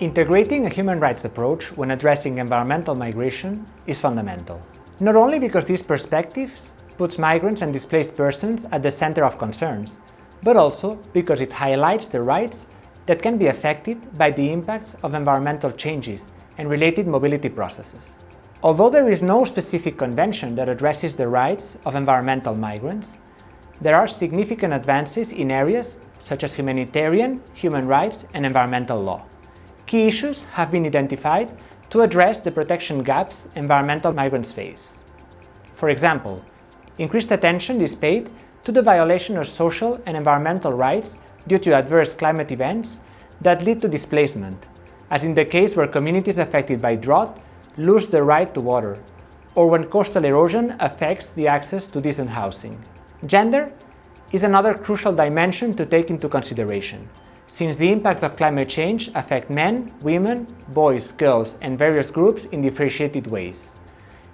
Integrating a human rights approach when addressing environmental migration is fundamental. Not only because this perspective puts migrants and displaced persons at the center of concerns, but also because it highlights the rights that can be affected by the impacts of environmental changes and related mobility processes. Although there is no specific convention that addresses the rights of environmental migrants, there are significant advances in areas such as humanitarian, human rights, and environmental law. Key issues have been identified to address the protection gaps environmental migrants face. For example, increased attention is paid to the violation of social and environmental rights due to adverse climate events that lead to displacement, as in the case where communities affected by drought lose the right to water, or when coastal erosion affects the access to decent housing. Gender is another crucial dimension to take into consideration, since the impacts of climate change affect men, women, boys, girls, and various groups in differentiated ways.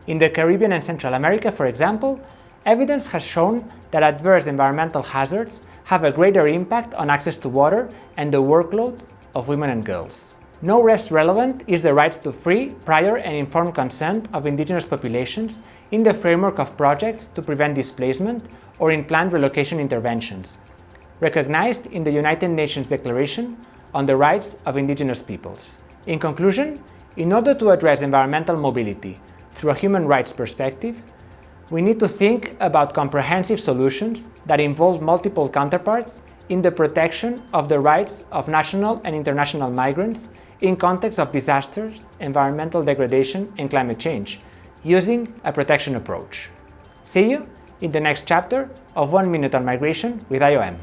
In the Caribbean and Central America, for example, evidence has shown that adverse environmental hazards have a greater impact on access to water and the workload of women and girls. No less relevant is the right to free, prior, and informed consent of indigenous populations in the framework of projects to prevent displacement or in planned relocation interventions, recognized in the United Nations Declaration on the Rights of Indigenous Peoples. In conclusion, in order to address environmental mobility through a human rights perspective, we need to think about comprehensive solutions that involve multiple counterparts in the protection of the rights of national and international migrants in context of disasters, environmental degradation, and climate change, using a protection approach. See you in the next chapter of 1 Minute on Migration with IOM.